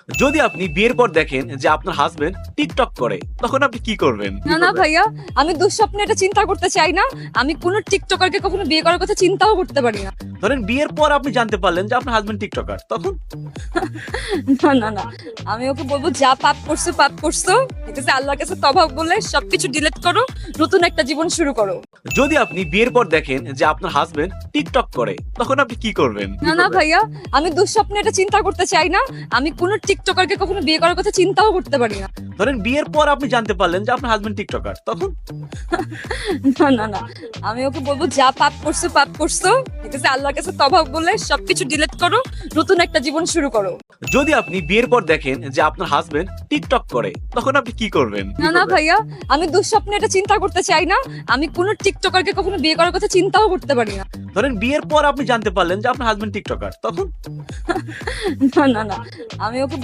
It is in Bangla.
যদি আপনি বিয়ের পর দেখেন যে আপনার হাজবেন্ড টিকটক করে, তখন আপনি কি করবেন? না না ভাইয়া, আমি দুঃস্বপ্নে এটা চিন্তা করতে চাই না। আমি কোনো টিকটকারকে কখনো বিয়ে করার কথা চিন্তাও করতে পারি না। ধরেন বিয়ের পর আপনি জানতে পারলেন যে আপনার হাজবেন্ড টিকটকার, তখন? না না না, আমি ওকে বলবো যা পাপ করছো পাপ করছো, ঠিক আছে, আল্লাহর কাছে তওবা বলে সবকিছু ডিলিট করো, নতুন একটা জীবন শুরু করো। যদি আপনি বিয়ের পর দেখেন যে আপনার হাজবেন্ড টিকটক করে, তখন আপনি কি করবেন? না না ভাইয়া, আমি দুঃস্বপ্নে এটা চিন্তা করতে চাই না। আমি কোনো টিকটকারকে কখনো বিয়ে করার কথা চিন্তাও করতে পারি না। ধরেন বিয়ের পর আপনি জানতে পারলেন যে আপনার হাজবেন্ড টিকটকার, তখন? না না না, আমি ওকে বলবো যা পাপ করছো পাপ করছো, ঠিক আছে, আল্লাহর কাছে তওবা বলে সবকিছু ডিলিট করো, নতুন একটা জীবন শুরু করো। যদি আপনি বিয়ের পর দেখেন যে আপনার হাজবেন্ড টিকটক করে, তখন আপনি কি করবেন? না না ভাইয়া, আমি দুঃস্বপ্নে এটা চিন্তা করতে চাই না। আমি কোনো টিকটকারকে কখনো বিয়ে করার কথা চিন্তাও করতে পারি না। ধরেন বিয়ের পর আপনি জানতে পারলেন যে আপনার হাজবেন্ড টিকটকার, তখন? না না না, আমি ওকে